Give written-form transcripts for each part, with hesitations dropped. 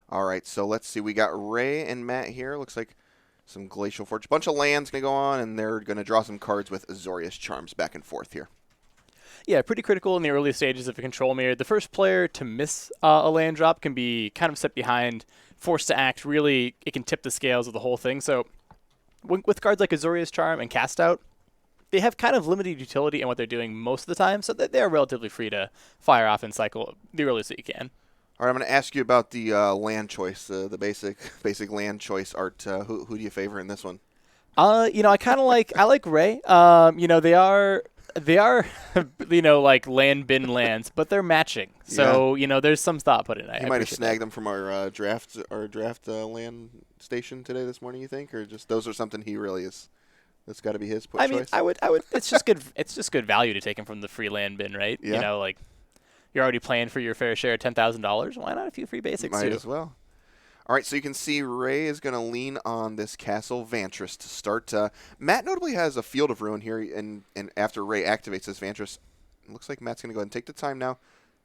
All right, so let's see. We got Ray and Matt here. Looks like some Glacial Forge. Bunch of lands going to go on, and they're going to draw some cards with Azorius Charms back and forth here. Yeah, pretty critical in the early stages of a control mirror. The first player to miss a land drop can be kind of set behind, forced to act. Really, it can tip the scales of the whole thing. So with cards like Azorius Charm and Cast Out, they have kind of limited utility in what they're doing most of the time, so that they're relatively free to fire off and cycle the earliest that you can. All right, I'm going to ask you about the land choice, the basic land choice art. Who do you favor in this one? I like Ray. They are like land bin lands, but they're matching. Yeah, So there's some thought put in. I he might have appreciate that. snagged them from our draft land station today this morning. You think, or just those are something he really is? That's got to be his I mean, choice. I would. It's just good. It's just good value to take them from the free land bin, right? Yeah, Like you're already playing for your fair share of $10,000. Why not a few free basics might too? as well. All right, so you can see Ray is going to lean on this Castle Vantress to start. Matt notably has a Field of Ruin here, and after Ray activates this Vantress, it looks like Matt's going to go ahead and take the time now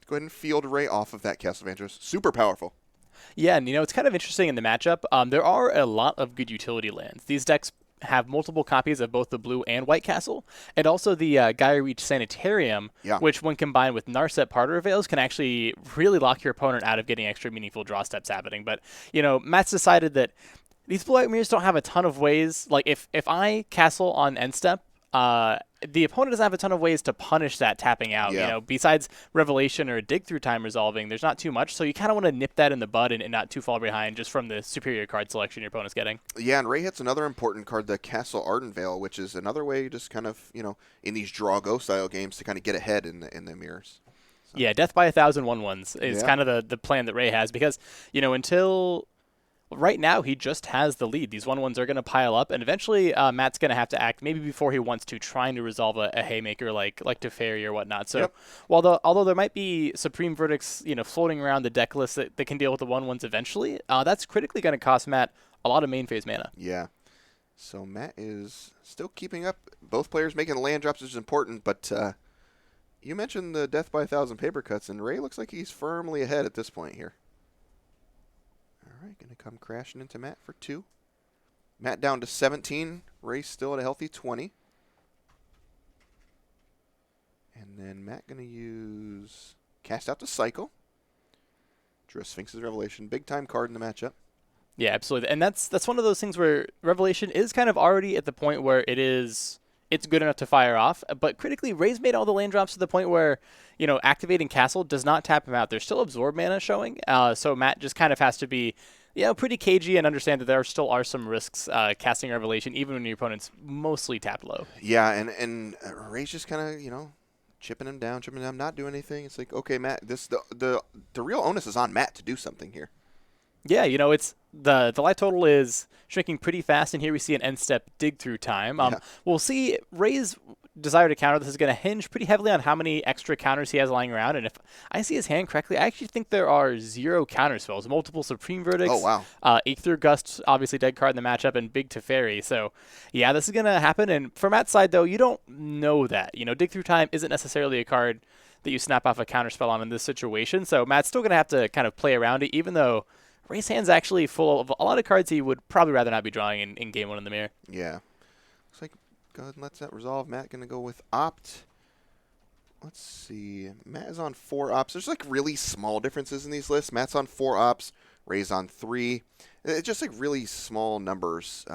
to go ahead and field Ray off of that Castle Vantress. Super powerful. Yeah, and it's kind of interesting in the matchup. There are a lot of good utility lands. These decks have multiple copies of both the blue and white castle, and also the Gaia Reach Sanitarium, Yeah. which, when combined with Narset Parter Veils, can actually really lock your opponent out of getting extra meaningful draw steps happening. But Matt's decided that these blue white mirrors don't have a ton of ways. Like if I castle on end step, the opponent doesn't have a ton of ways to punish that tapping out. Yeah. Besides Revelation or Dig Through Time resolving, there's not too much. So you kind of want to nip that in the bud and not too far behind just from the superior card selection your opponent's getting. Yeah, and Ray hits another important card, the Castle Ardenvale, which is another way just kind of, in these draw-go style games to kind of get ahead in the mirrors. So. Yeah, Death by 1,000 is Yeah. kind of the plan that Ray has because, until right now he just has the lead. These 1/1s are going to pile up, and eventually Matt's going to have to act maybe before he wants to, trying to resolve a haymaker like Teferi or whatnot. So Yep. although there might be Supreme Verdicts, floating around the deck list that can deal with the 1/1s eventually, that's critically going to cost Matt a lot of main phase mana. Yeah. So Matt is still keeping up. Both players making land drops, which is important, but you mentioned the Death by 1,000 paper cuts, and Ray looks like he's firmly ahead at this point here. All right, going to come crashing into Matt for 2. Matt down to 17. Ray still at a healthy 20. And then Matt going to use Cast Out to Cycle. Drew a Sphinx's Revelation. Big time card in the matchup. Yeah, absolutely. And that's one of those things where Revelation is kind of already at the point where it's good enough to fire off, but critically, Ray's made all the land drops to the point where, activating Castle does not tap him out. There's still Absorb mana showing, so Matt just kind of has to be, pretty cagey and understand that there still are some risks casting Revelation, even when your opponent's mostly tapped low. Yeah, and Ray's just kind of, chipping him down, not doing anything. It's like, okay, Matt, the real onus is on Matt to do something here. Yeah, it's the life total is shrinking pretty fast, and here we see an end step Dig Through Time. Yeah. We'll see Ray's desire to counter this is going to hinge pretty heavily on how many extra counters he has lying around, and if I see his hand correctly, I actually think there are 0 counter spells, multiple Supreme Verdicts. Oh, wow. Aether Gust, obviously dead card in the matchup, and Big Teferi. So, yeah, this is going to happen, and for Matt's side, though, you don't know that. Dig Through Time isn't necessarily a card that you snap off a counter spell on in this situation, so Matt's still going to have to kind of play around it, even though Ray's hand's actually full of a lot of cards he would probably rather not be drawing in game 1 in the mirror. Yeah. Looks like go ahead and let that resolve. Matt going to go with Opt. Let's see. Matt is on 4 Ops. There's like really small differences in these lists. Matt's on 4 Ops. Ray's on 3. It's just like really small numbers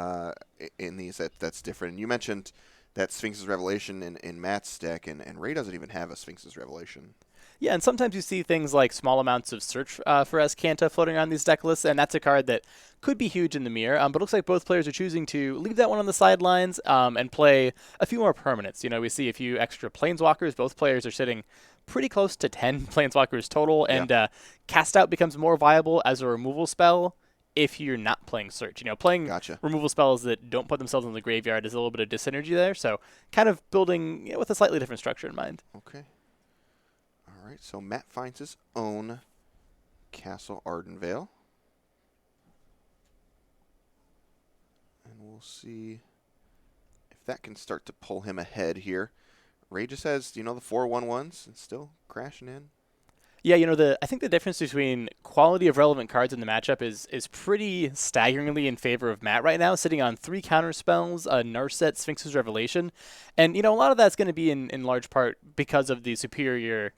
in these that's different. And you mentioned that Sphinx's Revelation in Matt's deck, and Ray doesn't even have a Sphinx's Revelation. Yeah, and sometimes you see things like small amounts of Search for Escanta floating around these deck lists, and that's a card that could be huge in the mirror. But it looks like both players are choosing to leave that one on the sidelines and play a few more permanents. We see a few extra Planeswalkers. Both players are sitting pretty close to 10 Planeswalkers total, and Cast Out becomes more viable as a removal spell if you're not playing Search. Playing Gotcha. removal spells that don't put themselves in the graveyard is a little bit of dysynergy there, so kind of building with a slightly different structure in mind. Okay. All right, so Matt finds his own Castle Ardenvale. And we'll see if that can start to pull him ahead here. Ray just has, the 4/1/1s and still crashing in. Yeah, I think the difference between quality of relevant cards in the matchup is pretty staggeringly in favor of Matt right now, sitting on 3 counter spells, a Narset, Sphinx's Revelation, and a lot of that's going to be in large part because of the superior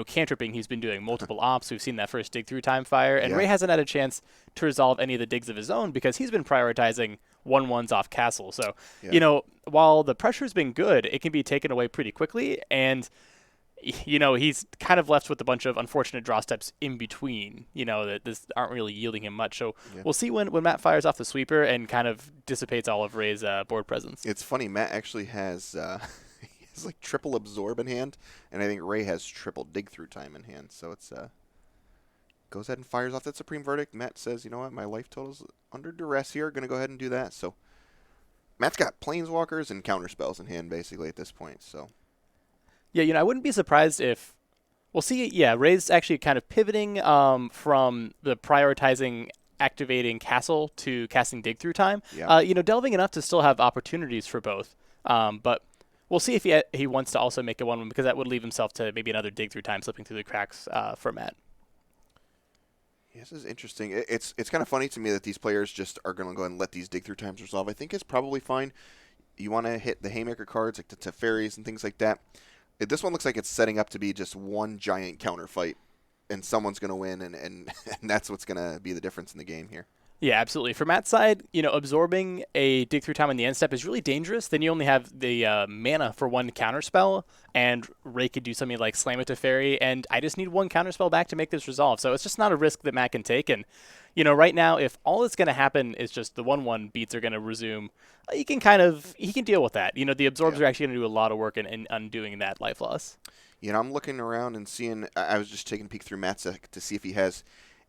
cantripping he's been doing. Multiple ops, we've seen that first dig through time fire, and Yeah, Ray hasn't had a chance to resolve any of the digs of his own because he's been prioritizing 1/1s off castle. So yeah. while the pressure's been good, it can be taken away pretty quickly, and he's kind of left with a bunch of unfortunate draw steps in between, that this aren't really yielding him much. So Yeah. we'll see when Matt fires off the sweeper and kind of dissipates all of Ray's board presence. It's funny. Matt actually has he has like triple absorb in hand, and I think Ray has triple dig through time in hand. So it's goes ahead and fires off that supreme verdict. Matt says, you know what, my life total's under duress here. Gonna go ahead and do that. So Matt's got planeswalkers and counter spells in hand basically at this point. So Yeah, I wouldn't be surprised if we'll see. Yeah, Ray's actually kind of pivoting from the prioritizing activating castle to casting dig through time. yeah. Delving enough to still have opportunities for both. But we'll see if he wants to also make a 1/1 because that would leave himself to maybe another dig through time slipping through the cracks for Matt. This is interesting. It's kind of funny to me that these players just are going to go ahead and let these dig through times resolve. I think it's probably fine. You want to hit the haymaker cards like the Teferis and things like that. This one looks like it's setting up to be just one giant counter fight, and someone's going to win, and and that's what's going to be the difference in the game here. Yeah, absolutely. For Matt's side, absorbing a dig through time on the end step is really dangerous. Then you only have the mana for one counter spell, and Ray could do something like Slam it to Fairy, and I just need one counter spell back to make this resolve. So it's just not a risk that Matt can take. And, right now, if all that's going to happen is just the 1/1 beats are going to resume, he can deal with that. The absorbs Yeah. are actually going to do a lot of work in undoing that life loss. I'm looking around and seeing. I was just taking a peek through Matt's deck to see if he has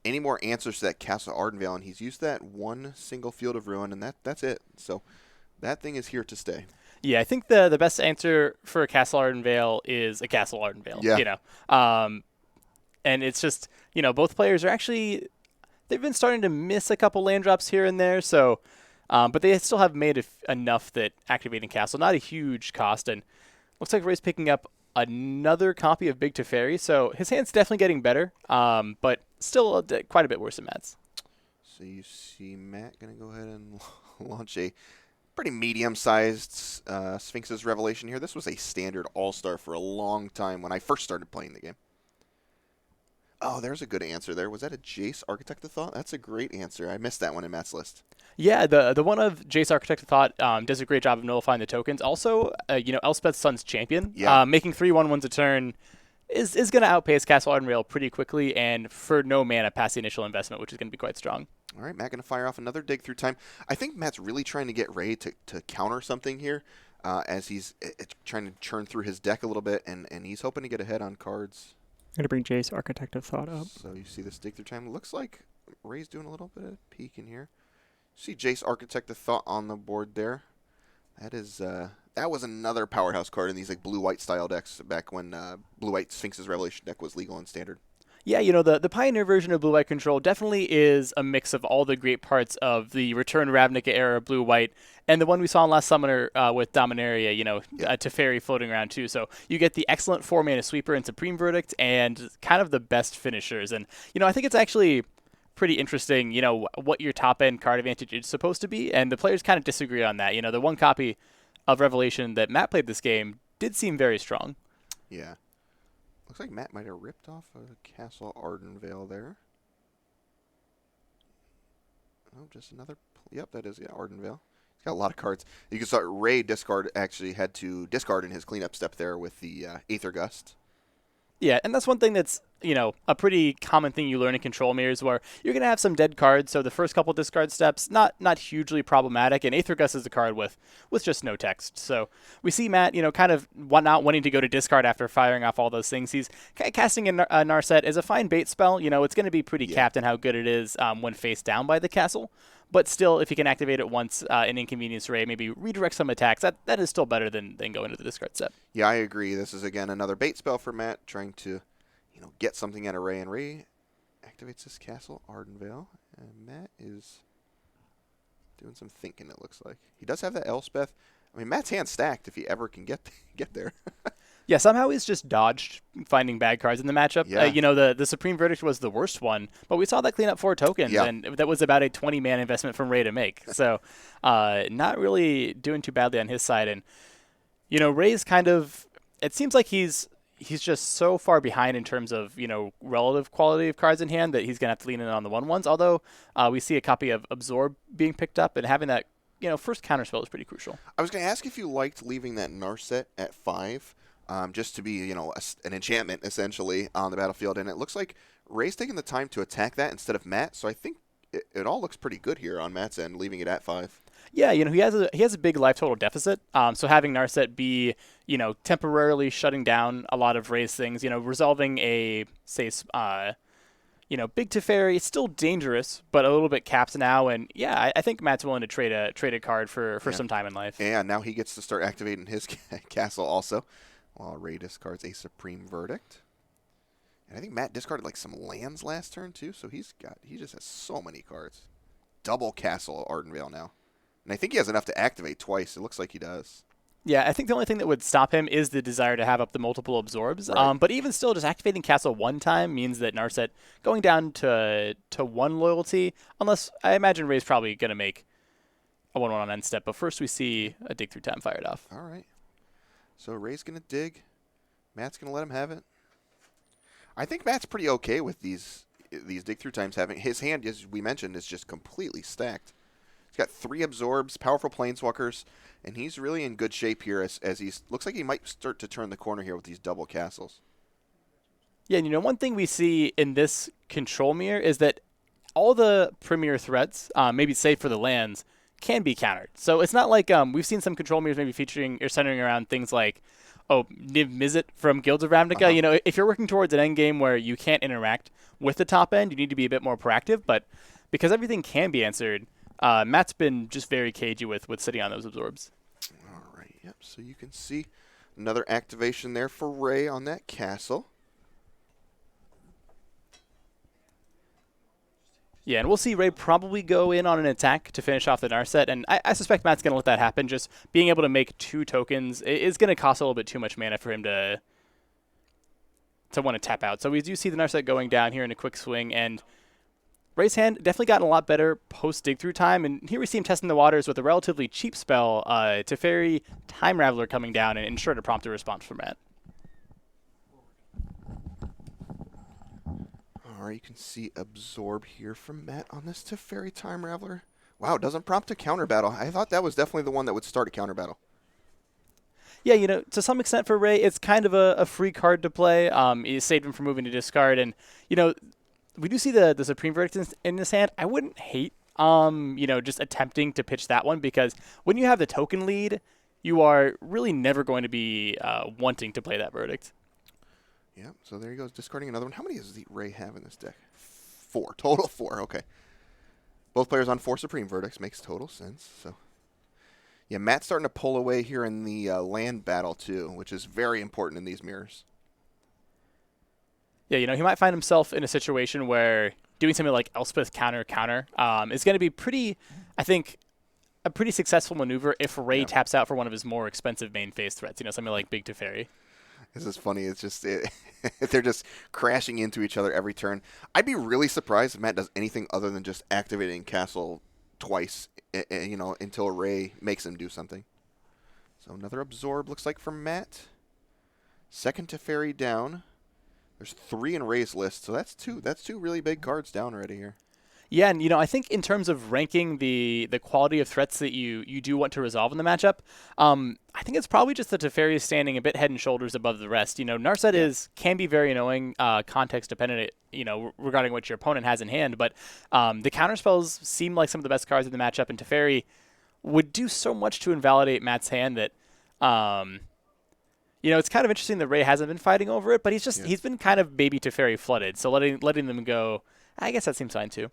any more answers to that Castle Ardenvale, and he's used that one single Field of Ruin, and that's it. So that thing is here to stay. Yeah, I think the best answer for a Castle Ardenvale is a Castle Ardenvale. Yeah. And it's just both players are actually they've been starting to miss a couple land drops here and there. So, but they still have made enough that activating Castle not a huge cost, and looks like Ray's picking up another copy of Big Teferi. So his hand's definitely getting better, but still quite a bit worse than Matt's. So you see Matt going to go ahead and launch a pretty medium-sized Sphinx's Revelation here. This was a standard all-star for a long time when I first started playing the game. Oh, there's a good answer there. Was that a Jace Architect of Thought? That's a great answer. I missed that one in Matt's list. Yeah, the one of Jace Architect of Thought does a great job of nullifying the tokens. Also, Elspeth's Sun's Champion, Yeah. making 3/1/1s a turn is going to outpace Castle Ardenvale pretty quickly, and for no mana past the initial investment, which is going to be quite strong. All right, Matt going to fire off another dig through time. I think Matt's really trying to get Ray to counter something here as he's trying to churn through his deck a little bit, and he's hoping to get ahead on cards. I'm going to bring Jace Architect of Thought up. So you see this dig through time. Looks like Ray's doing a little bit of peeking here. See Jace Architect of Thought on the board there. That is that was another powerhouse card in these like blue-white style decks back when blue-white Sphinx's Revelation deck was legal and standard. Yeah, the Pioneer version of Blue-White Control definitely is a mix of all the great parts of the Return Ravnica era Blue-White and the one we saw in last Summoner with Dominaria, Teferi floating around too. So you get the excellent 4-mana Sweeper and Supreme Verdict and kind of the best finishers. And, I think it's actually pretty interesting, what your top-end card advantage is supposed to be, and the players kind of disagree on that. The one copy of Revelation that Matt played this game did seem very strong. Yeah. Looks like Matt might have ripped off a Castle Ardenvale there. Oh, just another. Yep, that is Ardenvale. He's got a lot of cards. You can start Ray discard. Actually, had to discard in his cleanup step there with the Aether Gust. Yeah, and that's one thing that's, a pretty common thing you learn in control mirrors where you're going to have some dead cards, so the first couple discard steps, not hugely problematic, and Aether Gust is a card with just no text. So we see Matt, kind of not wanting to go to discard after firing off all those things. He's casting a Narset as a fine bait spell. It's going to be pretty capped in how good it is when face down by the castle. But still, if you can activate it once in Inconvenience Ray, maybe redirect some attacks, that is still better than going to the discard step. Yeah, I agree. This is, again, another bait spell for Matt, trying to, get something out of Ray. And Ray activates this Castle Ardenvale. And Matt is doing some thinking, it looks like. He does have that Elspeth. I mean, Matt's hand's stacked if he ever can get there. Yeah, somehow he's just dodged finding bad cards in the matchup. Yeah. The Supreme Verdict was the worst one, but we saw that clean up 4 tokens, Yeah. and that was about a 20-man investment from Ray to make. So, not really doing too badly on his side. And Ray's kind of. It seems like he's just so far behind in terms of relative quality of cards in hand that he's gonna have to lean in on the 1/1s. Although we see a copy of Absorb being picked up, and having that first counterspell is pretty crucial. I was going to ask if you liked leaving that Narset at 5, just to be, an enchantment, essentially, on the battlefield. And it looks like Ray's taking the time to attack that instead of Matt, so I think it all looks pretty good here on Matt's end, leaving it at 5. Yeah, he has a big life total deficit. So having Narset be temporarily shutting down a lot of Ray's things, resolving a say big Teferi, it's still dangerous, but a little bit capped now. And yeah, I think Matt's willing to trade a card for some time in life. And now he gets to start activating his castle also, while Ray discards a Supreme Verdict. And I think Matt discarded like some lands last turn too, so he just has so many cards. Double Castle Ardenvale now. And I think he has enough to activate twice. It looks like he does. Yeah, I think the only thing that would stop him is the desire to have up the multiple absorbs. Right. But even still, just activating Castle one time means that Narset going down to 1 loyalty, unless I imagine Ray's probably going to make a 1/1 on end step. But first we see a dig through time fired off. All right. So Ray's going to dig. Matt's going to let him have it. I think Matt's pretty okay with these dig through times having. His hand, as we mentioned, is just completely stacked. He's got 3 absorbs, powerful planeswalkers, and he's really in good shape here as he looks like he might start to turn the corner here with these double castles. Yeah, and one thing we see in this control mirror is that all the premier threats, maybe save for the lands, can be countered. So it's not like we've seen some control mirrors maybe featuring or centering around things like, Niv Mizzet from Guilds of Ravnica. If you're working towards an end game where you can't interact with the top end, you need to be a bit more proactive. But because everything can be answered, Matt's been just very cagey with sitting on those absorbs. All right, yep. So you can see another activation there for Ray on that castle. Yeah, and we'll see Ray probably go in on an attack to finish off the Narset, and I suspect Matt's going to let that happen. Just being able to make 2 tokens is going to cost a little bit too much mana for him to want to tap out. So we do see the Narset going down here in a quick swing, and Ray's hand definitely gotten a lot better post-dig through time, and here we see him testing the waters with a relatively cheap spell, Teferi Time Raveler coming down and ensure to prompt a response from Matt. All right, you can see Absorb here from Matt on this Teferi Time Raveler. Wow, it doesn't prompt a counter battle. I thought that was definitely the one that would start a counter battle. Yeah, to some extent for Ray, it's kind of a free card to play. He saved him from moving to discard, and we do see the Supreme Verdict in his hand. I wouldn't hate just attempting to pitch that one, because when you have the token lead, you are really never going to be wanting to play that Verdict. Yeah, so there he goes, discarding another one. How many does Ray have in this deck? 4. Total 4, okay. Both players on 4 Supreme Verdicts makes total sense. So, yeah, Matt's starting to pull away here in the land battle, too, which is very important in these mirrors. Yeah, he might find himself in a situation where doing something like Elspeth counter is going to be pretty, I think, a pretty successful maneuver if Ray taps out for one of his more expensive main phase threats, something like Big Teferi. This is funny. It's just they're just crashing into each other every turn. I'd be really surprised if Matt does anything other than just activating Castle twice, until Ray makes him do something. So another Absorb looks like from Matt. Second Teferi down. There's 3 in Ray's list, so that's 2 really big cards down already here. Yeah, and I think in terms of ranking the quality of threats that you do want to resolve in the matchup, I think it's probably just that Teferi is standing a bit head and shoulders above the rest. Narset can be very annoying, context dependent, regarding what your opponent has in hand, but the counterspells seem like some of the best cards in the matchup, and Teferi would do so much to invalidate Matt's hand that it's kind of interesting that Ray hasn't been fighting over it, but he's been kind of baby Teferi flooded, so letting them go, I guess that seems fine too.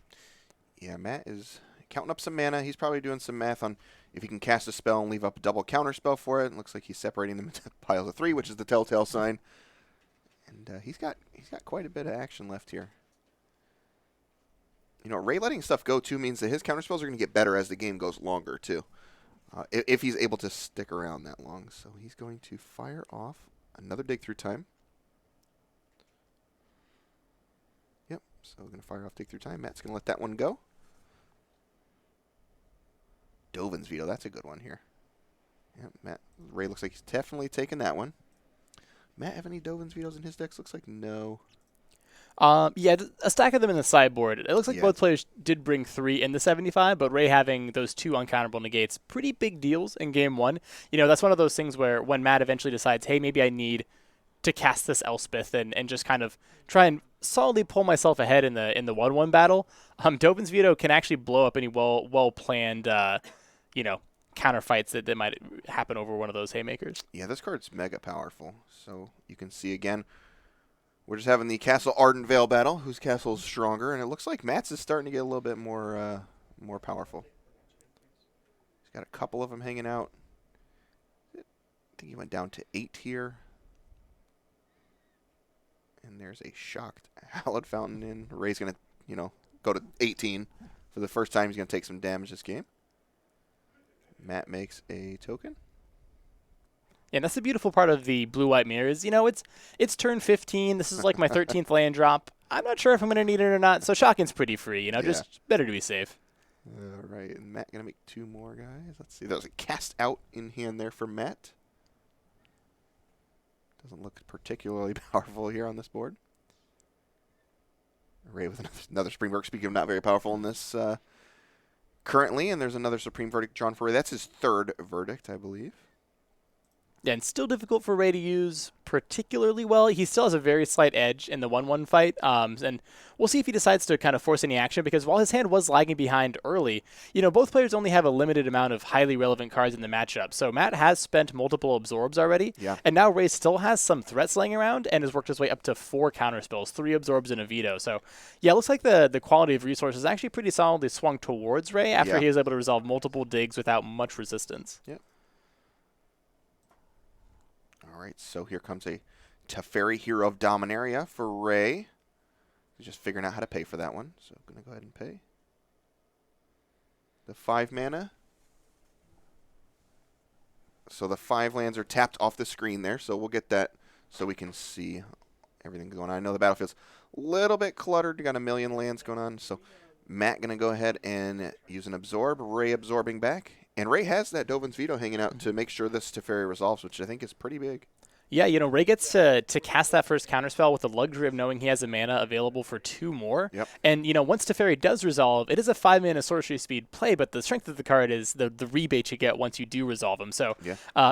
Yeah, Matt is counting up some mana. He's probably doing some math on if he can cast a spell and leave up a double counter spell for it. It looks like he's separating them into piles of 3, which is the telltale sign. And he's got quite a bit of action left here. Ray letting stuff go too means that his counter spells are going to get better as the game goes longer too, if he's able to stick around that long. So he's going to fire off Another dig through time. Yep, so we're going to fire off dig through time. Matt's going to let that one go. Dovin's Veto, that's a good one here. Yep, Ray looks like he's definitely taking that one. Matt have any Dovin's Vetoes in his decks? Looks like no. Yeah, a stack of them in the sideboard. It looks like both players did bring 3 in the 75, but Ray having those 2 uncounterable negates, pretty big deals in game 1. You know, that's one of those things where when Matt eventually decides, hey, maybe I need to cast this Elspeth and just kind of try and solidly pull myself ahead in the 1-1 battle, Dovin's Veto can actually blow up any well-planned, counter fights that might happen over one of those haymakers. Yeah, this card's mega powerful. So you can see again, we're just having the Castle Ardenvale battle. Whose castle is stronger? And it looks like Matt's is starting to get a little bit more powerful. He's got a couple of them hanging out. I think he went down to 8 here. And there's a shocked Hallowed Fountain in. Ray's going to, go to 18. For the first time, he's going to take some damage this game. Matt makes a token. Yeah, and that's the beautiful part of the blue-white mirrors. You know, it's turn 15. This is like my 13th land drop. I'm not sure if I'm going to need it or not, so shocking's pretty free. Just better to be safe. All right, and Matt going to make 2 more, guys. Let's see. That was a cast out in hand there for Matt. Doesn't look particularly powerful here on this board. Ray with another Supreme Verdict. Speaking of not very powerful in this currently, and there's another Supreme Verdict drawn for Ray. That's his 3rd verdict, I believe. Yeah, and still difficult for Ray to use particularly well. He still has a very slight edge in the 1-1 fight, and we'll see if he decides to kind of force any action, because while his hand was lagging behind early, both players only have a limited amount of highly relevant cards in the matchup. So Matt has spent multiple absorbs already, and now Ray still has some threats laying around and has worked his way up to 4 counterspells, 3 absorbs and a veto. So yeah, it looks like the quality of resources actually pretty solidly swung towards Ray after he was able to resolve multiple digs without much resistance. Yep. All right, so here comes a Teferi, Hero of Dominaria for Ray. He's just figuring out how to pay for that one, so I'm going to go ahead and pay. The 5 mana. So the 5 lands are tapped off the screen there, so we'll get that so we can see everything going on. I know the battlefield's a little bit cluttered. You got a million lands going on, so Matt going to go ahead and use an Absorb. Ray absorbing back. And Ray has that Dovin's Veto hanging out to make sure this Teferi resolves, which I think is pretty big. Yeah, Ray gets to cast that first counterspell with the luxury of knowing he has a mana available for 2 more. Yep. And, once Teferi does resolve, it is a 5-mana sorcery speed play, but the strength of the card is the rebate you get once you do resolve him. So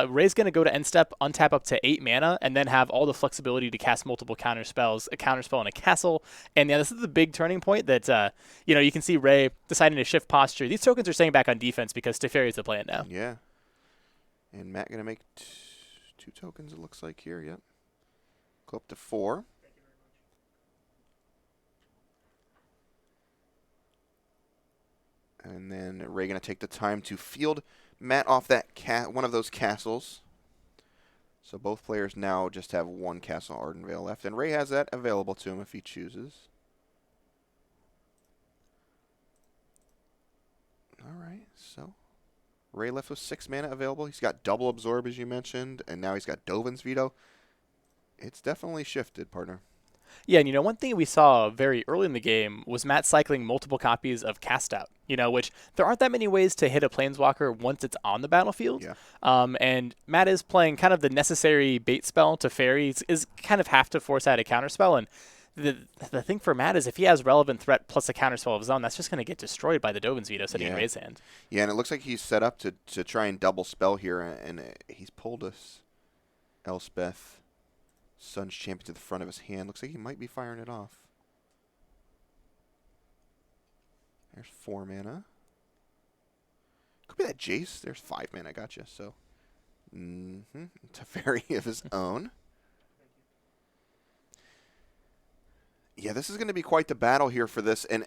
Ray's going to go to end step, untap up to 8 mana, and then have all the flexibility to cast multiple counterspells, a counterspell and a castle. And, this is the big turning point that, you can see Ray deciding to shift posture. These tokens are staying back on defense because Teferi is the plan now. Yeah. And Matt going to make 2 tokens, it looks like here. Yep. Go up to 4. And then Ray going to take the time to field Matt off that one of those castles. So both players now just have 1 Castle Ardenvale left. And Ray has that available to him if he chooses. All right, so Ray left with 6 mana available. He's got double absorb, as you mentioned, and now he's got Dovin's Veto. It's definitely shifted, partner. Yeah, and one thing we saw very early in the game was Matt cycling multiple copies of Cast Out, which there aren't that many ways to hit a Planeswalker once it's on the battlefield. Yeah. And Matt is playing kind of the necessary bait spell to fairies, is kind of have to force out a counterspell, and the thing for Matt is if he has relevant threat plus a counterspell of his own, that's just going to get destroyed by the Dovin's Veto sitting in Ray's hand. Yeah, and it looks like he's set up to try and double spell here, and he's pulled us Elspeth, Sun's Champion, to the front of his hand. Looks like he might be firing it off. There's 4 mana. Could be that Jace. There's 5 mana. Gotcha. So, Teferi of his own. Yeah, this is going to be quite the battle here for this. And,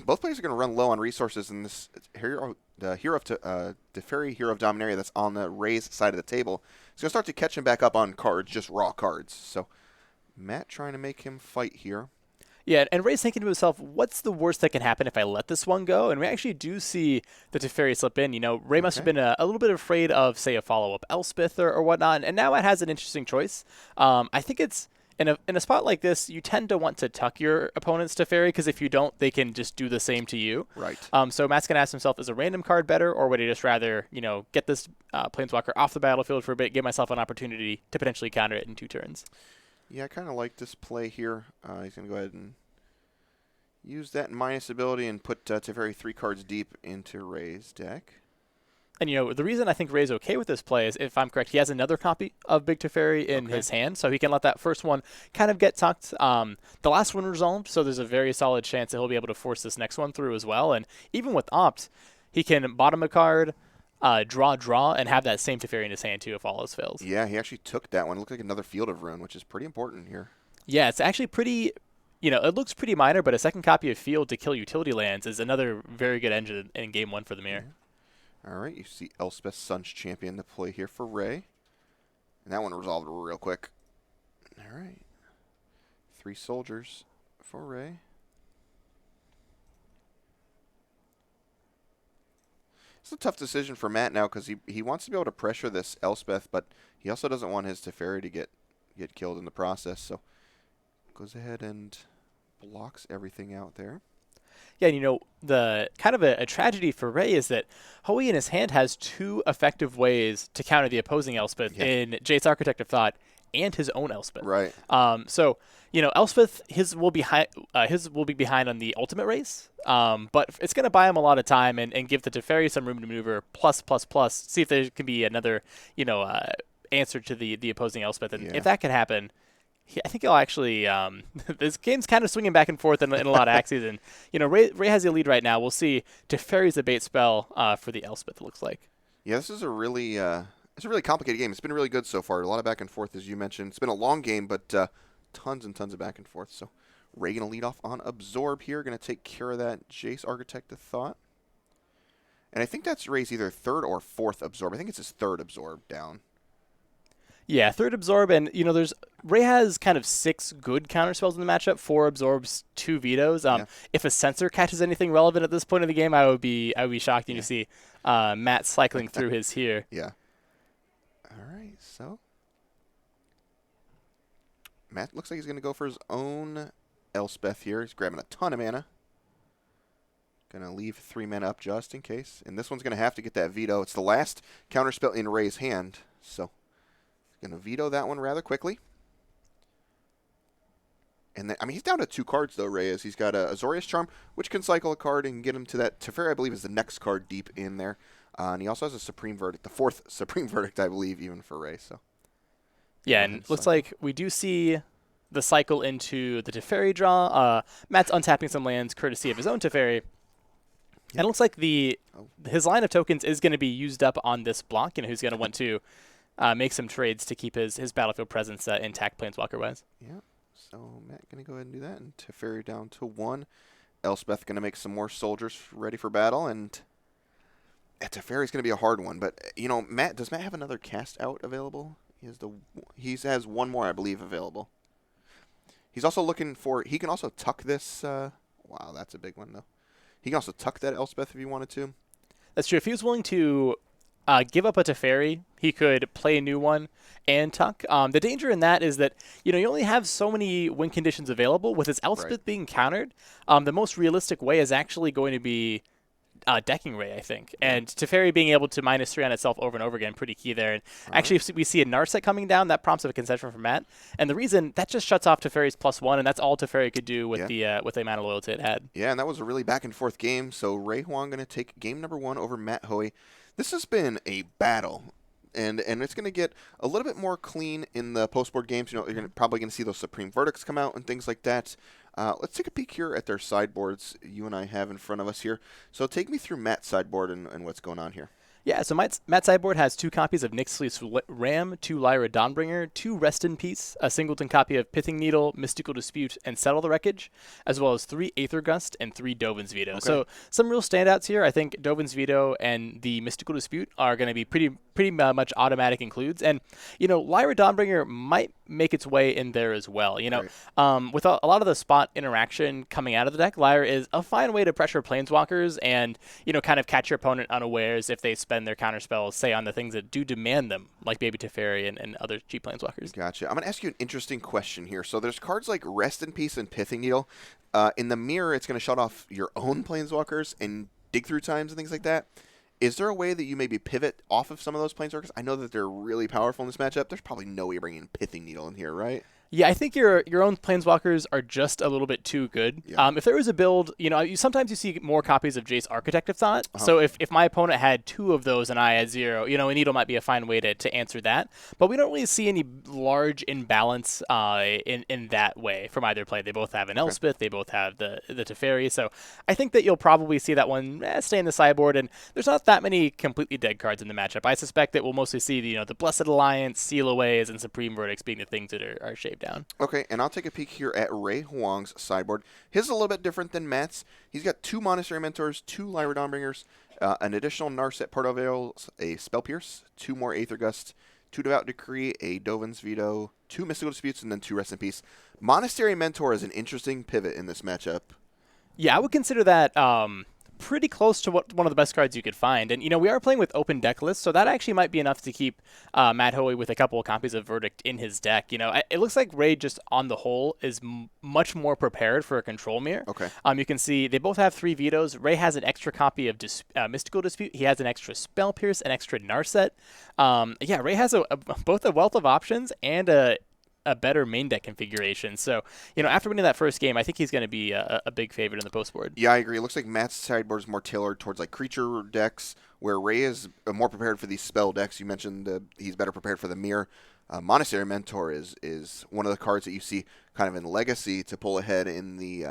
both players are going to run low on resources in this the Teferi, Hero of Dominaria that's on the Ray's side of the table. He's going to start to catch him back up on cards, just raw cards. So, Matt trying to make him fight here. Yeah, and Ray's thinking to himself, what's the worst that can happen if I let this one go? And we actually do see the Teferi slip in. Ray must have Okay. been a little bit afraid of, say, a follow-up Elspeth or whatnot, and now it has an interesting choice. I think it's, in a spot like this, you tend to want to tuck your opponent's Teferi, because if you don't, they can just do the same to you. Right. So Matt's going to ask himself, is a random card better, or would he just rather, get this Planeswalker off the battlefield for a bit, give myself an opportunity to potentially counter it in 2 turns? Yeah, I kind of like this play here. He's going to go ahead and use that minus ability and put Teferi 3 cards deep into Ray's deck. And, the reason I think Ray's okay with this play is, if I'm correct, he has another copy of Big Teferi in his hand, so he can let that first one kind of get tucked. The last one resolved, so there's a very solid chance that he'll be able to force this next one through as well. And even with Opt, he can bottom a card, draw, and have that same Teferi in his hand, too, if all else fails. Yeah, he actually took that one. It looked like another Field of Ruin, which is pretty important here. Yeah, it's actually pretty... it looks pretty minor, but a second copy of Field to kill utility lands is another very good engine in Game 1 for the Mirror. Yeah. All right, you see Elspeth Sun's Champion to play here for Ray. And that one resolved real quick. All right. 3 soldiers for Ray. It's a tough decision for Matt now, because he wants to be able to pressure this Elspeth, but he also doesn't want his Teferi to get killed in the process. So goes ahead and blocks everything out there. Yeah, and the kind of a tragedy for Ray is that Hoey in his hand has 2 effective ways to counter the opposing Elspeth in Jace Architect of Thought and his own Elspeth. Right. So Elspeth, his will be behind on the ultimate race, but it's going to buy him a lot of time and give the Teferi some room to maneuver. Plus, see if there can be another answer to the opposing Elspeth, and if that can happen. I think he'll actually. This game's kind of swinging back and forth in a lot of axes, and Ray has the lead right now. We'll see. Teferi's a bait spell for the Elspeth. It looks like. Yeah, this is a really complicated game. It's been really good so far. A lot of back and forth, as you mentioned. It's been a long game, but tons and tons of back and forth. So Ray gonna lead off on Absorb here. Gonna take care of that Jace Architect of Thought, and I think that's Ray's either 3rd or 4th Absorb. I think it's his 3rd Absorb down. Yeah, 3rd Absorb, and Ray has kind of 6 good counterspells in the matchup, 4 absorbs, 2 vetoes. If a Censor catches anything relevant at this point in the game, I would be shocked to see Matt cycling through his here. Yeah. All right, so Matt looks like he's gonna go for his own Elspeth here. He's grabbing a ton of mana. Gonna leave 3 mana up just in case, and this one's gonna have to get that veto. It's the last counterspell in Ray's hand, so. Going to veto that one rather quickly. And then, he's down to 2 cards, though, Ray is. He's got a Azorius Charm, which can cycle a card and get him to that. Teferi, I believe, is the next card deep in there. And he also has a Supreme Verdict, the 4th Supreme Verdict, I believe, even for Ray. So, yeah, and looks like we do see the cycle into the Teferi draw. Matt's untapping some lands courtesy of his own Teferi. Yep. And it looks like his line of tokens is going to be used up on this block. Who's going to want to make some trades to keep his battlefield presence intact Planeswalker-wise. Yeah, so Matt going to go ahead and do that, and Teferi down to 1. Elspeth going to make some more soldiers ready for battle, and Teferi's going to be a hard one. But, does Matt have another cast out available? He has 1 more, I believe, available. He's also looking for, he can also tuck this, wow, that's a big one, though. He can also tuck that Elspeth if he wanted to. That's true. If he was willing to give up a Teferi, he could play a new one and tuck. The danger in that is that you only have so many win conditions available. With his Elspeth being countered, the most realistic way is actually going to be decking Ray, I think. And Teferi being able to -3 on itself over and over again, pretty key there. And actually, if we see a Narset coming down, that prompts a concession from Matt. And the reason, that just shuts off Teferi's +1, and that's all Teferi could do with the amount of loyalty it had. Yeah, and that was a really back and forth game. So Ray Huang going to take game number 1 over Matt Hoey. This has been a battle, and it's going to get a little bit more clean in the post-board games. You're probably going to see those Supreme Verdicts come out and things like that. Let's take a peek here at their sideboards you and I have in front of us here. So take me through Matt's sideboard and what's going on here. Yeah, so Matt's sideboard has 2 copies of Nyx's Ram, 2 Lyra Dawnbringer, 2 Rest in Peace, a singleton copy of Pithing Needle, Mystical Dispute, and Settle the Wreckage, as well as 3 Aether Gust and 3 Dovin's Veto. Okay. So some real standouts here. I think Dovin's Veto and the Mystical Dispute are going to be pretty pretty much automatic includes. And, Lyra Dawnbringer might make its way in there as well. Right. With a lot of the spot interaction coming out of the deck, Lyra is a fine way to pressure planeswalkers and, kind of catch your opponent unawares if they spend their counter spells, say, on the things that do demand them, like Baby Teferi and other cheap planeswalkers. Gotcha. I'm going to ask you an interesting question here. So there's cards like Rest in Peace and Pithing Needle. In the mirror, it's going to shut off your own planeswalkers and dig through times and things like that. Is there a way that you maybe pivot off of some of those planeswalkers? I know that they're really powerful in this matchup. There's probably no way you're bringing Pithing Needle in here, right? Yeah, I think your own planeswalkers are just a little bit too good. Yeah. If there was a build, sometimes you see more copies of Jace Architect of Thought. So if my opponent had 2 of those and I had 0, a Needle might be a fine way to answer that. But we don't really see any large imbalance in that way from either play. They both have an Elspeth. They both have the Teferi. So I think that you'll probably see that one stay in the sideboard. And there's not that many completely dead cards in the matchup. I suspect that we'll mostly see the Blessed Alliance, Sealaways, and Supreme Verdicts being the things that are shaped down. Okay, and I'll take a peek here at Ray Huang's sideboard. His is a little bit different than Matt's. He's got 2 Monastery Mentors, 2 Lyra Dawnbringers, an additional Narset Portal Veils, a Spell Pierce, 2 more Aether Gust, 2 Devout Decree, a Dovin's Veto, 2 Mystical Disputes, and then 2 Rest in Peace. Monastery Mentor is an interesting pivot in this matchup. Yeah, I would consider that pretty close to one of the best cards you could find. And, we are playing with open deck lists, so that actually might be enough to keep Matt Hoey with a couple of copies of Verdict in his deck. It looks like Ray, just on the whole, is much more prepared for a control mirror. Okay. You can see they both have 3 vetoes. Ray has an extra copy of Mystical Dispute. He has an extra Spell Pierce, an extra Narset. Ray has both a wealth of options and a better main deck configuration. So, after winning that first game, I think he's going to be a big favorite in the post board. Yeah, I agree. It looks like Matt's sideboard is more tailored towards like creature decks, where Ray is more prepared for these spell decks. You mentioned he's better prepared for the mirror. Monastery Mentor is one of the cards that you see kind of in Legacy to pull ahead in the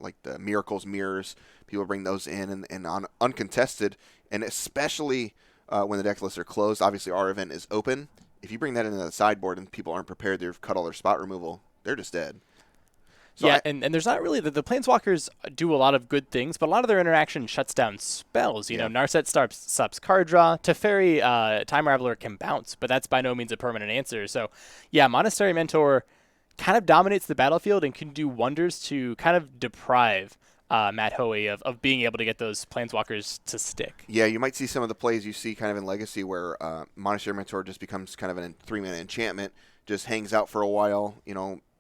like the Miracles mirrors. People bring those in and on uncontested, and especially when the deck lists are closed. Obviously, our event is open. If you bring that into the sideboard and people aren't prepared, they've cut all their spot removal, they're just dead. So yeah, and there's not really the Planeswalkers do a lot of good things, but a lot of their interaction shuts down spells. Narset stops card draw. Teferi, Time Raveler can bounce, but that's by no means a permanent answer. So, yeah, Monastery Mentor kind of dominates the battlefield and can do wonders to kind of deprive Matt Hoey of being able to get those Planeswalkers to stick. Yeah, you might see some of the plays you see kind of in Legacy where Monastery Mentor just becomes kind of a 3-mana enchantment, just hangs out for a while.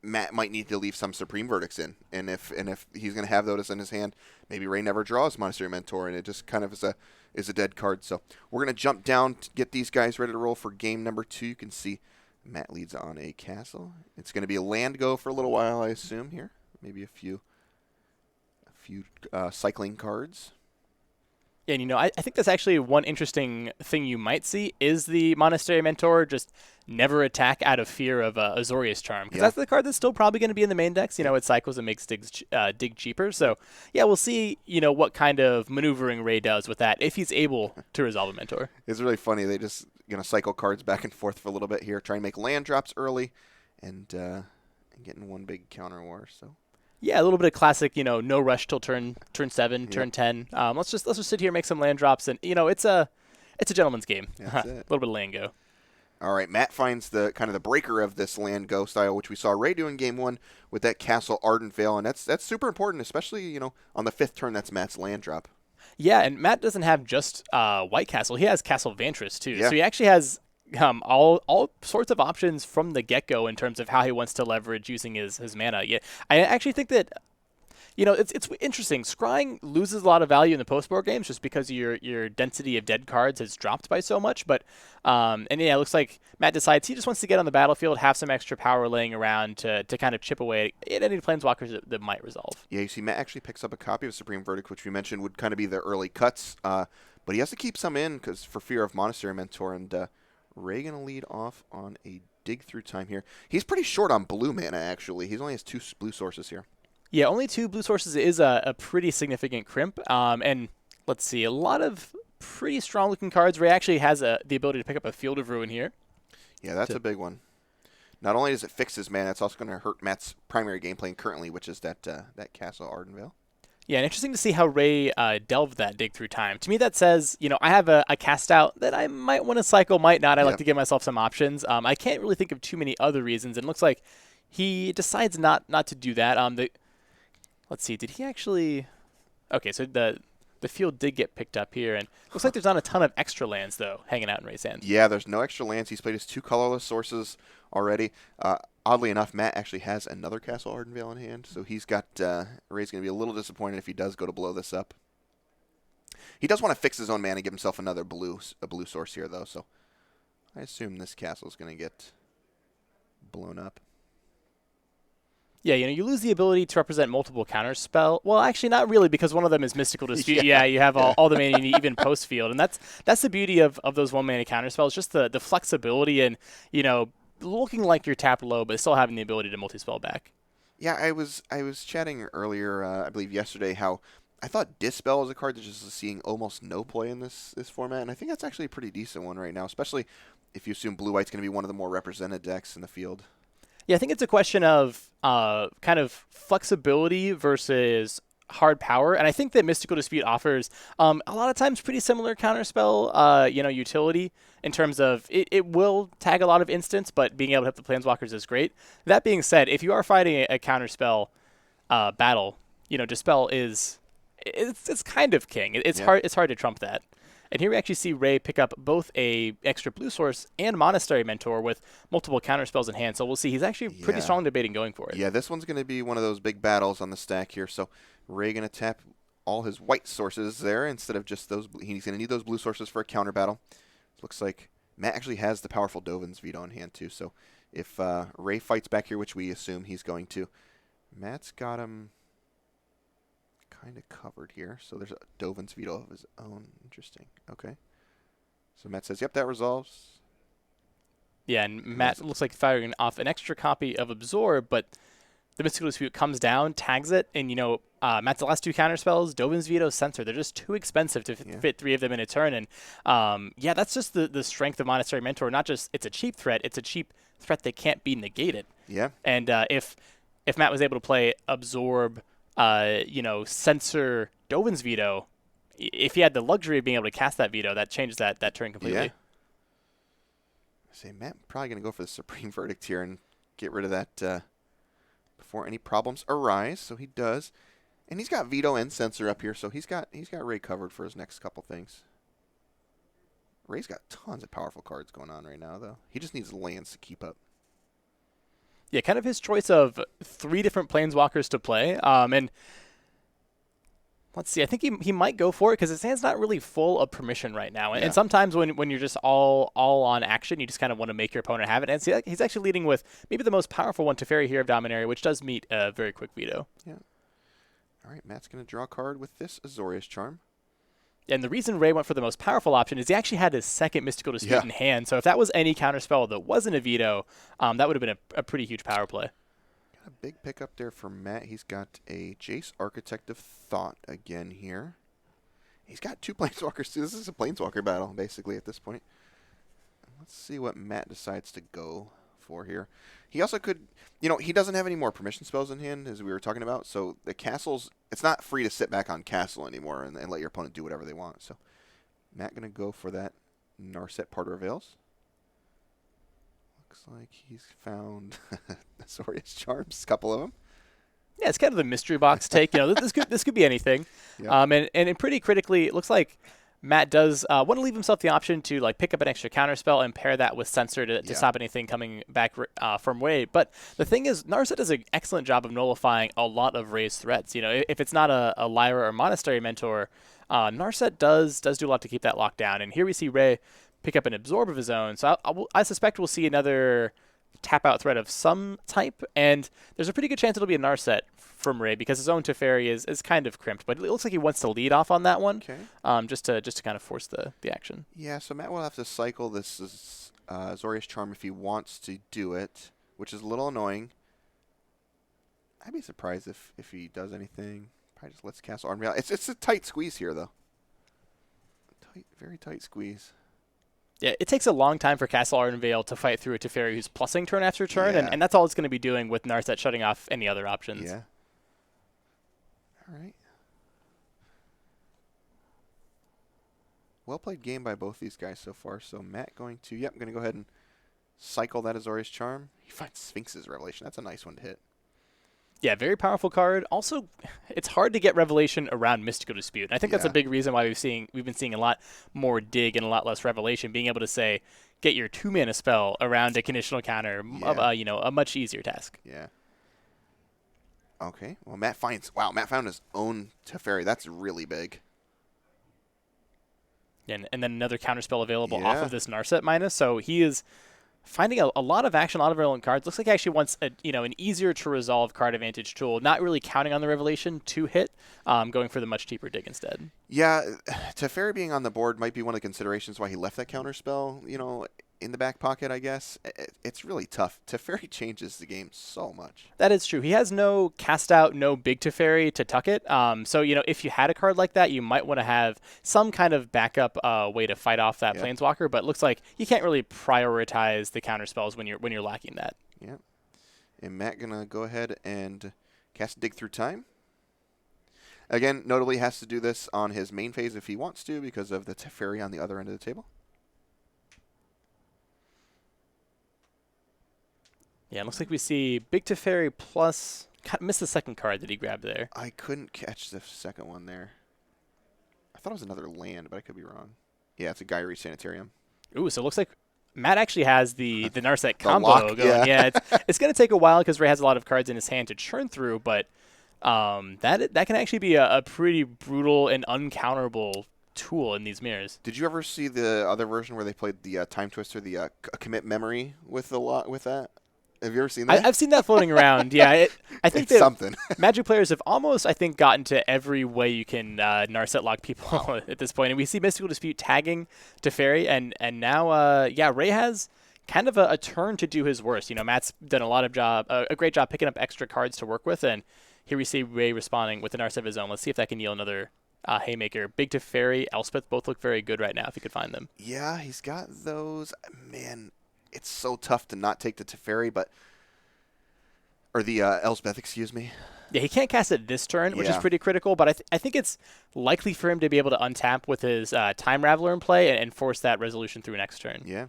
Matt might need to leave some Supreme Verdicts in, and if he's going to have those in his hand, maybe Ray never draws Monastery Mentor, and it just kind of is a dead card. So we're going to jump down to get these guys ready to roll for game number 2. You can see Matt leads on a castle. It's going to be a land go for a little while, I assume here. Maybe a few cycling cards. And, I think that's actually one interesting thing you might see is the Monastery Mentor just never attack out of fear of Azorius Charm. Because that's the card that's still probably going to be in the main decks. It cycles and makes dig cheaper. So, yeah, we'll see, what kind of maneuvering Ray does with that if he's able to resolve a Mentor. It's really funny. They just, cycle cards back and forth for a little bit here, try and make land drops early and get in one big counter war. So. Yeah, a little bit of classic, no rush till turn 7, turn 10. Let's just sit here, make some land drops, and it's a gentleman's game. That's A it. little bit of land go. All right, Matt finds the kind of the breaker of this land go style, which we saw Ray do in game 1 with that Castle Ardent Veil, and that's super important, especially on the 5th turn. That's Matt's land drop. Yeah, and Matt doesn't have just White Castle; he has Castle Vantress too. Yeah. So he actually has all sorts of options from the get-go in terms of how he wants to leverage using his mana. Yeah, I actually think that it's interesting. Scrying loses a lot of value in the post-board games just because your density of dead cards has dropped by so much. But it looks like Matt decides he just wants to get on the battlefield, have some extra power laying around to kind of chip away at any planeswalkers that might resolve. Yeah, you see, Matt actually picks up a copy of Supreme Verdict, which we mentioned would kind of be the early cuts, but he has to keep some in because for fear of Monastery Mentor, and Ray going to lead off on a dig through time here. He's pretty short on blue mana, actually. He only has 2 blue sources here. Yeah, only 2 blue sources is a pretty significant crimp. And let's see, a lot of pretty strong-looking cards. Ray actually has the ability to pick up a Field of Ruin here. Yeah, that's a big one. Not only does it fix his mana, it's also going to hurt Matt's primary game plan currently, which is that Castle Ardenvale. Yeah, and interesting to see how Ray delved that dig through time. To me, that says, I have a cast out that I might want to cycle, might not. I like Yep. to give myself some options. I can't really think of too many other reasons, and it looks like he decides not to do that. Let's see, did he actually? Okay, so the field did get picked up here, and looks like there's not a ton of extra lands though hanging out in Ray's hand. Yeah, there's no extra lands. He's played his 2 colorless sources already. Oddly enough, Matt actually has another Castle Ardenvale in hand, so he's got Ray's going to be a little disappointed if he does go to blow this up. He does want to fix his own mana and give himself a blue source here, though, so I assume this castle is going to get blown up. Yeah, you lose the ability to represent multiple counterspell. Well, actually, not really, because one of them is Mystical Dispute. Yeah, you have all the mana you need, even post-field. And that's the beauty of those one-mana counterspells, just the flexibility and, looking like you're tapped low, but still having the ability to multi-spell back. Yeah, I was chatting earlier, I believe yesterday, how I thought Dispel is a card that's just seeing almost no play in this format, and I think that's actually a pretty decent one right now, especially if you assume Blue-White's going to be one of the more represented decks in the field. Yeah, I think it's a question of kind of flexibility versus hard power, and I think that Mystical Dispute offers a lot of times pretty similar counterspell, utility in terms of it will tag a lot of instants, but being able to hit the planeswalkers is great. That being said, if you are fighting a counterspell battle, Dispel it's kind of king. It's hard to trump that. And here we actually see Ray pick up both a extra blue source and Monastery Mentor with multiple counterspells in hand. So we'll see. He's actually pretty strong debating going for it. Yeah, this one's going to be one of those big battles on the stack here. So Ray going to tap all his white sources there instead of just those. He's going to need those blue sources for a counter battle. Looks like Matt actually has the powerful Dovin's Veto in hand too. So if Ray fights back here, which we assume he's going to, Matt's got him kind of covered here. So there's a Dovin's Veto of his own. Interesting. Okay. So Matt says, yep, that resolves. Yeah, and Matt looks like firing off an extra copy of Absorb, but the Mystical Dispute comes down, tags it, and, Matt's the last 2 counterspells, Dovin's Veto, Censor, they're just too expensive to fit 3 of them in a turn. And, that's just the strength of Monastery Mentor. Not just it's a cheap threat, it's a cheap threat that can't be negated. Yeah. And if Matt was able to play Absorb, Censor, Dovin's Veto, if he had the luxury of being able to cast that veto, that changes that turn completely. Yeah. I say Matt probably going to go for the Supreme Verdict here and get rid of that before any problems arise. So he does, and he's got Veto and Censor up here, so he's got Ray covered for his next couple things. Ray's got tons of powerful cards going on right now, though. He just needs lands to keep up. Yeah, kind of his choice of 3 different planeswalkers to play, and let's see. I think he might go for it because his hand's not really full of permission right now. And sometimes when you're just all on action, you just kind of want to make your opponent have it. And see, he's actually leading with maybe the most powerful one, Teferi here of Dominaria, which does meet a very quick veto. Yeah. All right, Matt's going to draw a card with this Azorius Charm. And the reason Ray went for the most powerful option is he actually had his second Mystical Dispute in hand. So if that was any counterspell that wasn't a veto, that would have been a pretty huge power play. A big pickup there for Matt. He's got a Jace Architect of Thought again here. He's got 2 Planeswalkers too. This is a Planeswalker battle, basically, at this point. Let's see what Matt decides to go for here. He also could, he doesn't have any more permission spells in hand, as we were talking about. So the castles, it's not free to sit back on castle anymore and let your opponent do whatever they want. So Matt going to go for that Narset Parter of Veils. Looks like he's found Azorius Charms, a couple of them. Yeah, it's kind of the mystery box take. This could be anything. Yep. And pretty critically, it looks like Matt does want to leave himself the option to pick up an extra counterspell and pair that with Censor to stop anything coming back from Ray. But the thing is, Narset does an excellent job of nullifying a lot of Ray's threats. If it's not a Lyra or Monastery Mentor, Narset does do a lot to keep that locked down. And here we see Ray pick up an Absorb of his own. So I suspect we'll see another tap-out threat of some type, and there's a pretty good chance it'll be a Narset from Ray because his own Teferi is kind of crimped, but it looks like he wants to lead off on that one, just to kind of force the action. Yeah, so Matt will have to cycle this Azorius Charm if he wants to do it, which is a little annoying. I'd be surprised if he does anything. Probably just lets Castle Ardenvale. It's a tight squeeze here, though. Very tight squeeze. Yeah, it takes a long time for Castle Ardenvale to fight through a Teferi who's plussing turn after turn, and that's all it's going to be doing with Narset shutting off any other options. Yeah. All right. well played game by both these guys so far. So Matt going to, yep, going to go ahead and cycle that Azorius Charm. He finds Sphinx's Revelation. That's a nice one to hit. Yeah, very powerful card. Also, it's hard to get Revelation around Mystical Dispute. I think that's a big reason why we've been seeing a lot more Dig and a lot less Revelation. Being able to say, get your 2-mana spell around a conditional counter, a much easier task. Yeah. Okay. Well, Matt found his own Teferi. That's really big. And then another counterspell available off of this Narset minus. So he is finding a lot of action, a lot of relevant cards. Looks like he actually wants an easier to resolve card advantage tool, not really counting on the Revelation to hit, going for the much cheaper Dig instead. Yeah, Teferi being on the board might be one of the considerations why he left that counterspell, in the back pocket, I guess. It's really tough. Teferi changes the game so much. That is true. He has no cast out, no big Teferi to tuck it. So, if you had a card like that, you might want to have some kind of backup way to fight off that Planeswalker, but it looks like you can't really prioritize the counterspells when you're lacking that. Yeah. And Matt gonna go ahead and cast Dig Through Time. Again, notably has to do this on his main phase if he wants to because of the Teferi on the other end of the table. Yeah, it looks like we see Big Teferi plus... missed the second card that he grabbed there. I couldn't catch the second one there. I thought it was another land, but I could be wrong. Yeah, it's a Gyre Sanitarium. Ooh, so it looks like Matt actually has the Narset combo lock, going. Yeah, it's going to take a while because Ray has a lot of cards in his hand to churn through, but that can actually be a pretty brutal and uncounterable tool in these mirrors. Did you ever see the other version where they played the Time Twister, the commit memory with that? Have you ever seen that? I've seen that floating around. Yeah, I think that something. Magic players have almost, I think, gotten to every way you can Narset lock people at this point. And we see Mystical Dispute tagging Teferi, and now, Ray has kind of a turn to do his worst. Matt's done a great job picking up extra cards to work with, and here we see Ray responding with an Narset of his own. Let's see if that can yield another Haymaker. Big Teferi, Elspeth both look very good right now if you could find them. Yeah, he's got those. Man, it's so tough to not take the Teferi, or the Elspeth, excuse me. Yeah, he can't cast it this turn, which is pretty critical, but I think it's likely for him to be able to untap with his Time Raveler in play and force that resolution through next turn. Yeah.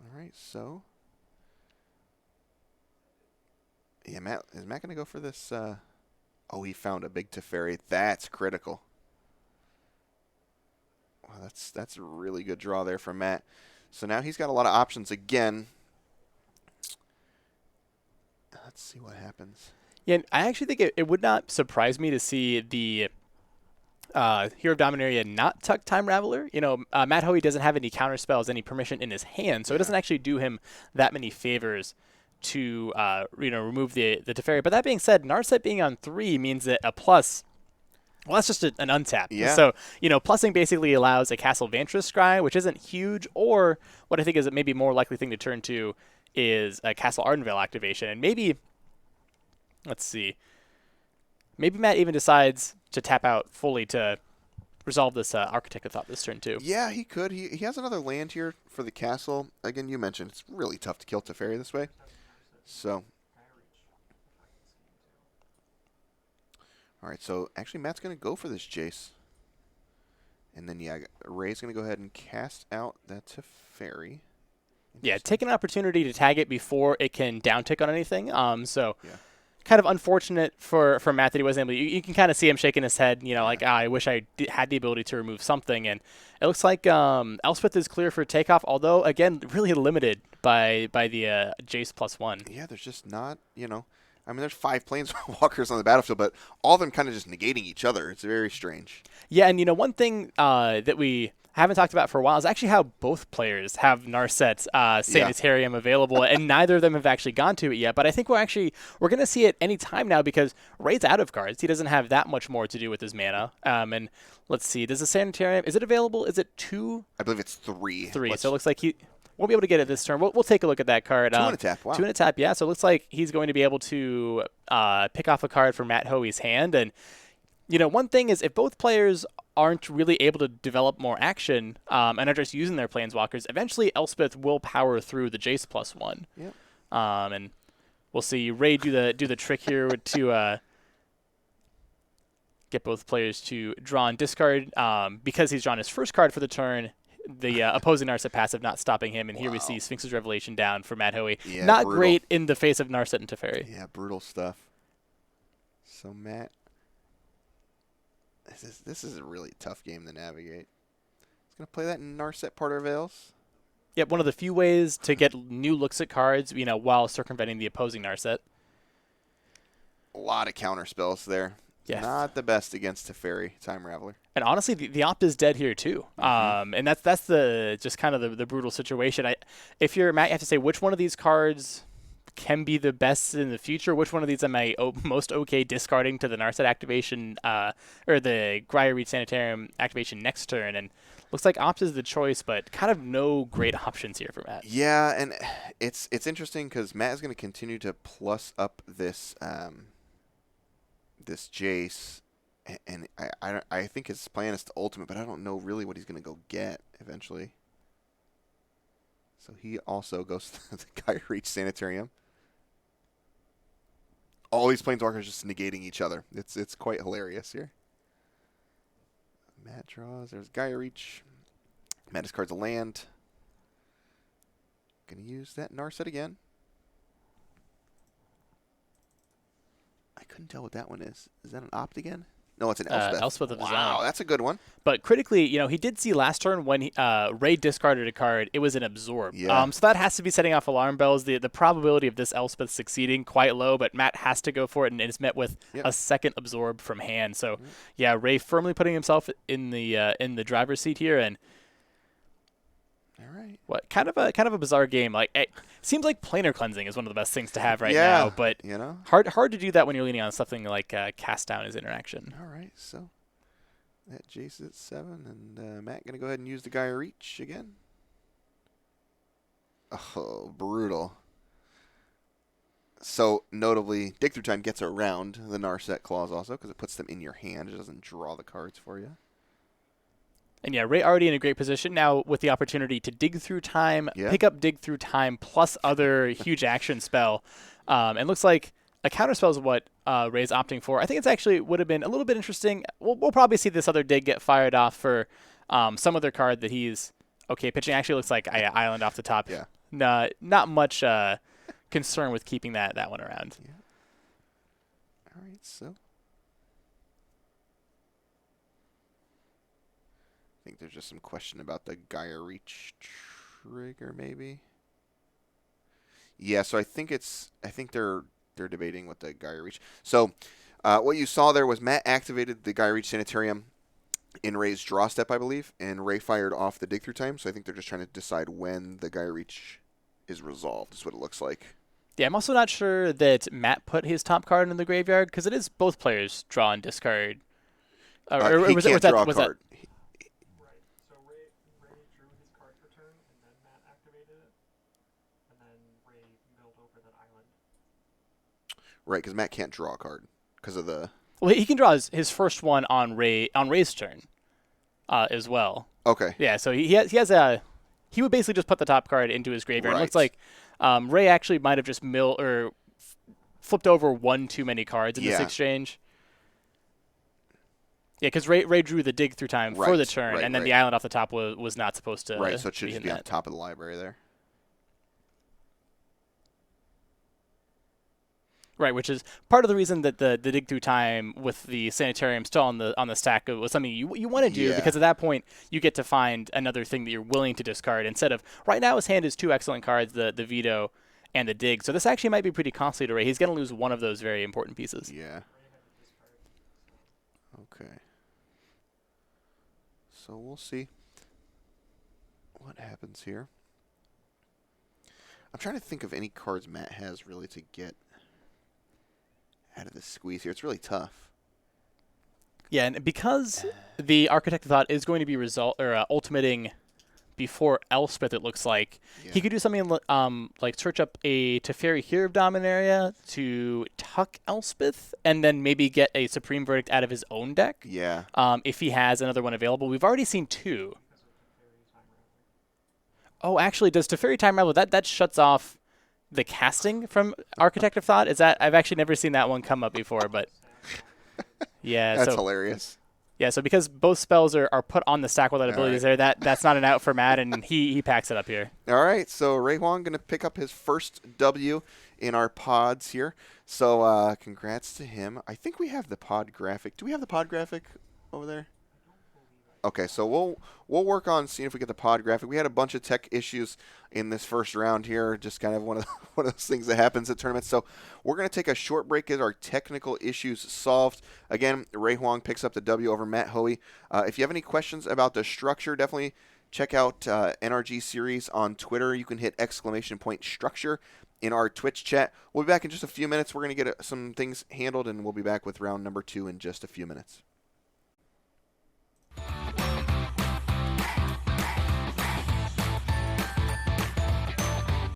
All right, so. Yeah, is Matt going to go for this? Oh, he found a big Teferi. That's critical. Wow, that's a really good draw there from Matt. So now he's got a lot of options again. Let's see what happens. Yeah, I actually think it would not surprise me to see the Hero of Dominaria not tuck Time Raveler. Matt Hoey doesn't have any counter spells, any permission in his hand, so it doesn't actually do him that many favors to remove the Teferi. But that being said, Narset being on 3 means that a plus... Well, that's just an untap. Yeah. So, plussing basically allows a Castle Vantress Scry, which isn't huge, or what I think is a maybe more likely thing to turn to is a Castle Ardenvale activation. And maybe, let's see, maybe Matt even decides to tap out fully to resolve this Architect of Thought this turn too. Yeah, he could. He has another land here for the castle. Again, you mentioned it's really tough to kill Teferi this way. So... All right, so actually Matt's going to go for this Jace. And then, Ray's going to go ahead and cast out that Teferi. Yeah, take an opportunity to tag it before it can downtick on anything. Kind of unfortunate for Matt that he wasn't able to. You can kind of see him shaking his head, I wish I had the ability to remove something. And it looks like Elspeth is clear for takeoff, although, again, really limited by the Jace +1. Yeah, there's just not, there's 5 Planeswalkers on the battlefield, but all of them kind of just negating each other. It's very strange. Yeah, and one thing that we haven't talked about for a while is actually how both players have Narset Sanitarium available, and neither of them have actually gone to it yet. But I think we're going to see it any time now because Ray's out of cards. He doesn't have that much more to do with his mana. And let's see, does the Sanitarium, is it available? Is it 2? I believe it's 3. 3, so it looks like he... Won't be able to get it this turn. We'll take a look at that card. 2 and a tap, wow. 2 and a tap, yeah. So it looks like he's going to be able to pick off a card from Matt Hoey's hand. And, one thing is if both players aren't really able to develop more action and are just using their Planeswalkers, eventually Elspeth will power through the Jace +1. Yep. And we'll see Ray do the trick here to get both players to draw and discard. Because he's drawn his first card for the turn, the opposing Narset passive not stopping him, and here we see Sphinx's Revelation down for Matt Hoey. Yeah, not brutal. great in the face of Narset and Teferi. Yeah, brutal stuff. So Matt, this is a really tough game to navigate. He's gonna play that in Narset Porter Veils. Yep, one of the few ways to get new looks at cards, while circumventing the opposing Narset. A lot of counter spells there. Yeah. Not the best against Teferi, Time Raveler. And honestly, the opt is dead here too. And that's the just kind of the brutal situation. If you're Matt, you have to say which one of these cards can be the best in the future. Which one of these am I most okay discarding to the Narset activation or the Gryer Reach Sanitarium activation next turn? And looks like opt is the choice, but kind of no great options here for Matt. Yeah, and it's interesting because Matt is going to continue to plus up this this Jace, and I think his plan is to ultimate, but I don't know really what he's going to go get eventually. So he also goes to the Gryer Reach Sanitarium. All these planeswalkers just negating each other. It's quite hilarious here. Matt draws. There's Gryer Reach. Matt discards a land. Gonna use that Narset again. I couldn't tell what that one is. Is that an opt again? No, it's an Elspeth. Elspeth of his Wow, own. that's a good one. But critically, he did see last turn when Ray discarded a card, it was an absorb. Yeah. So that has to be setting off alarm bells. The probability of this Elspeth succeeding quite low, but Matt has to go for it, and it's met with a second absorb from hand. So yeah, Ray firmly putting himself in the driver's seat here, and all right. what kind of a bizarre game. Like it seems like planar cleansing is one of the best things to have right now, but hard to do that when you're leaning on something like cast down as interaction. All right, so that Jace is at 7, and Matt gonna go ahead and use the Gryer Reach again. Oh, brutal. So notably, Dig Through Time gets around the Narset clause also because it puts them in your hand. It doesn't draw the cards for you. And yeah, Ray already in a great position now with the opportunity to Dig Through Time, pick up Dig Through Time plus other huge action spell. And looks like a counterspell is what Ray's opting for. I think it's actually would have been a little bit interesting. We'll probably see this other Dig get fired off for some other card that he's pitching. Actually looks like Island off the top. Yeah. Not much concern with keeping that one around. Yeah. All right, so I think there's just some question about the Gryer Reach trigger, maybe. Yeah, so I think they're debating with the Gryer Reach. So what you saw there was Matt activated the Gryer Reach Sanitarium in Ray's draw step, I believe, and Ray fired off the Dig Through Time. So I think they're just trying to decide when the Gryer Reach is resolved. Is what it looks like. Yeah, I'm also not sure that Matt put his top card in the graveyard because it is both players draw and discard. He can't draw a card. Right, because Matt can't draw a card because of the. Well, he can draw his first one on Ray's turn, as well. Okay. Yeah, so he has a. He would basically just put the top card into his graveyard. Right. It looks like Ray actually might have just flipped over one too many cards in this exchange. Yeah, because Ray drew the Dig Through Time for the turn, and then the island off the top was not supposed to. Right, so it should just be on top of the library there. Right, which is part of the reason that the Dig Through Time with the Sanitarium still on the stack was something you want to do, because at that point you get to find another thing that you're willing to discard instead of right now his hand is two excellent cards, the Veto and the Dig. So this actually might be pretty costly to Ray. He's going to lose one of those very important pieces. Yeah. Okay. So we'll see what happens here. I'm trying to think of any cards Matt has really to get out of the squeeze here. It's really tough. Yeah, and because the Architect of Thought is going to be ultimating before Elspeth, it looks like he could do something like search up a Teferi Hero of Dominaria to tuck Elspeth, and then maybe get a Supreme Verdict out of his own deck. Yeah. If he has another one available, we've already seen two. Oh, actually, does Teferi Time Ravel that shuts off the casting from Architect of Thought? Is that I've actually never seen that one come up before, but Yeah, That's so hilarious. so because both spells are put on the stack without All abilities right. there, that's not an out for Matt, and he packs it up here. All right, so Ray Huang going to pick up his first W in our pods here. So congrats to him. I think we have the pod graphic. Do we have the pod graphic over there? Okay, so we'll work on seeing if we get the pod graphic. We had a bunch of tech issues in this first round here, just kind of one of one of those things that happens at tournaments. So we're going to take a short break, get our technical issues solved. Again, Ray Huang picks up the W over Matt Hoey. If you have any questions about the structure, definitely check out NRG series on Twitter. You can hit !structure in our Twitch chat. We'll be back in just a few minutes. We're going to get some things handled, and we'll be back with round number 2 in just a few minutes.